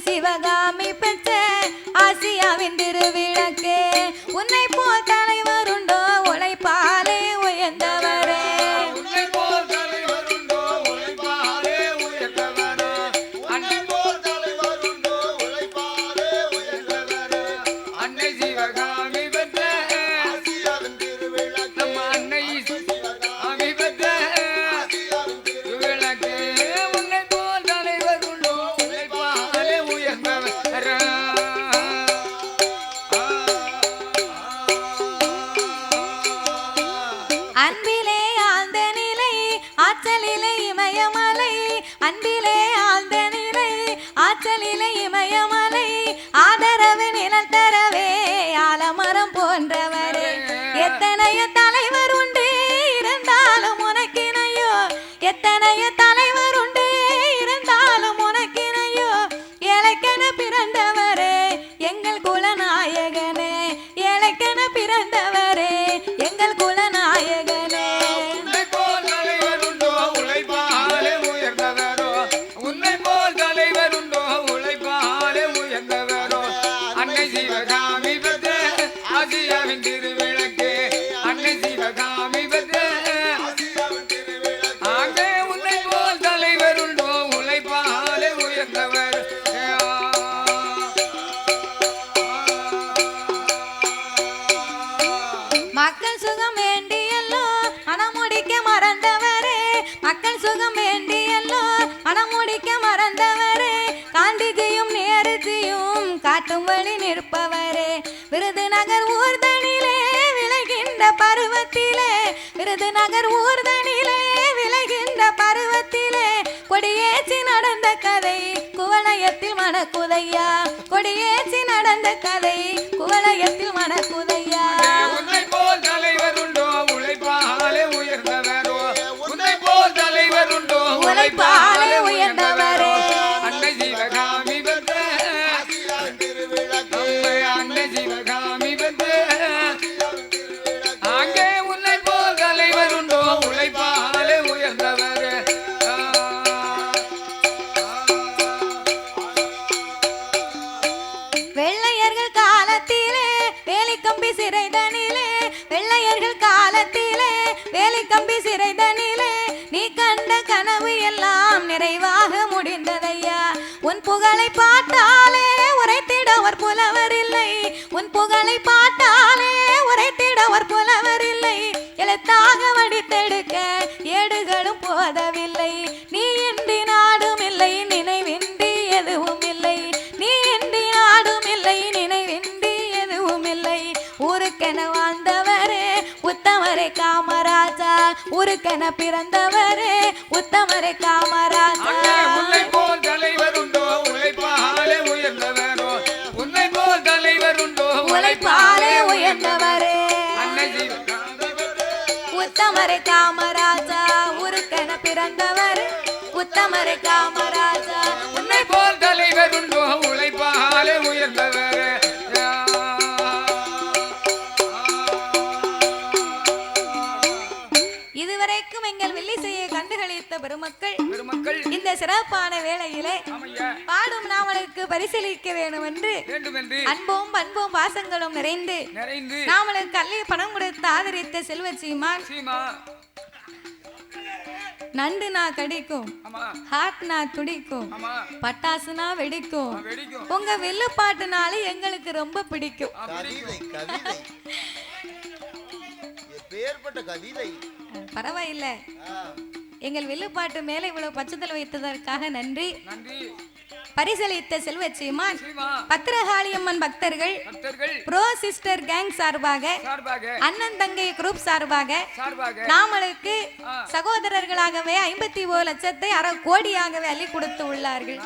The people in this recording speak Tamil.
சிவகாமி பெற்ற ஆசியாவின் திருவிளக்கு உன்னை போல் தலைவர் உண்டோ உழைப்பாலே உயர்ந்தவரே அன்பிலே ஆழ்ந்த நிலை ஆற்றலிலே இமயமலை அன்பிலே ஆழ்ந்த நிலை ஆற்றலிலே இமயமலை ஆதரவு நிலத்தரவே ஆலமரம் போன்றவரே எத்தனைய தலைவர் உண்டு இருந்தாலும் உனக்கினையோ எத்தனைய தலைவர் உண்டு இருந்தாலும் உனக்கினையோ ஏழைக்கென பிறந்தவரே எங்கள் குலநாயகனே ஏழைக்கென பிறந்தவரே எங்கள் குலநாயகனே திருவிளக்கு அன்னை சிவகாமி பெற்ற ஆங்கே உன்னை போல் தலைவர் உண்டோ உழைப்பாலே உயர்ந்தவர் மக்கள் சுகம் வேண்டியல்லோ மனமுடிக்க மறந்தவரே மக்கள் சுகம் வேண்டியல்லோ மனமுடிக்க மறந்தவரே காந்திஜியும் நேருஜியும் காட்டும் வழி நிற்பவரே விருதுநகர் ஊர்தனிலே விளைகின்ற பருவத்திலே விருதுநகர் ஊர்தனிலே விளைகின்ற பருவத்திலே கொடியேற்றி நடந்த கதை குவளையத்தில் மணக்குதையா கொடியேற்றி நடந்த கதை குவளையத்தில் மணக்குதையா உன்னை போல் தலைவர் உண்டோ உழைப்பாலே உயர்ந்தவரோ உன்னை போல் தலைவர் உண்டோ உழைப்பாலே உயர்ந்தவரே அன்னை சிவகாமி பெற்ற அன்னை சிவகாமி பெற்ற அங்கே உன்னை போல் தலைவர் உண்டோ உழைப்பாலே உயர்ந்தவர் வெள்ளையர்கள் காலத்திலே வேலிக்கம்பி சிறைதனிலே வெள்ளையர்கள் காலத்திலே வேலிக்கம்பி சிறைதனிலே நீ கண்ட கனவு எல்லாம் நிறைவாக முடிந்ததையா உன் புகழை பாட்டாலே உரைத்திட ஒரு புலவர் இல்லை உன் புகழை பாட்டாலே உரைத்திட ஒரு புலவர் இல்லை எழுத்தாக வடித்தெடுக்க ஏடுகளும் போதவில்லை நீ இன்றி நாடும் இல்லை நினைவின்றி எதுவும் இல்லை நீ இன்றி நாடும் இல்லை நினைவின்றி எதுவும் இல்லை ஊருக்கென வாழ்ந்தவரே உத்தமரே காமராஜா ஊருக்கென பிறந்தவரே உத்தமரே காமராஜா உன்னை போல் தலைவர் உண்டோ உழைப்பாலே உயர்ந்தவரோ உன்னை போல் தலைவர் உண்டோ உழைப்பாலே உயர்ந்தவரே அன்னை உத்தமரே காமராஜா ஊருக்கென பிறந்தவர் உத்தமரே காமராஜா உன்னை போல் தலைவர் உண்டோ உழைப்பாலே உயர்ந்தவர் இதுவரைக்கும் எங்கள் வில்லிசையை கண்டுகளித்த பெருமக்கள் இந்த சிறப்பான வேளையிலே ஆமையா பாடும் நாமளுக்கு பரிசீலிக்க வேண்டும் என்று அன்பும் பண்பும் பாசங்களும் நிறைந்து நாமளுக்கு கல்வி பணம் கொடுத்து ஆதரித்த செல்வச்சீமான் நண்டுனா கடிக்கும் ஹார்ட்னா துடிக்கும் பட்டாசுனா வெடிக்கும் உங்க வில்லுப்பாட்டுனால எங்களுக்கு ரொம்ப பிடிக்கும் பரவாயில்ல எங்கள் வில்லுப்பாட்டு மேல இவ்வளவு பச்சைத்தல் வைத்ததற்காக நன்றி பரிசளித்த செல்வச்சீமான் பத்திரகாளியம்மன் பக்தர்கள் ப்ரோ சிஸ்டர் கேங் சார்பாக அண்ணன் தங்கை குரூப் சார்பாக நாமளுக்கு சகோதரர்களாகவே 51 லட்சத்தை அரை கோடியாகவே அள்ளி கொடுத்து உள்ளார்கள்.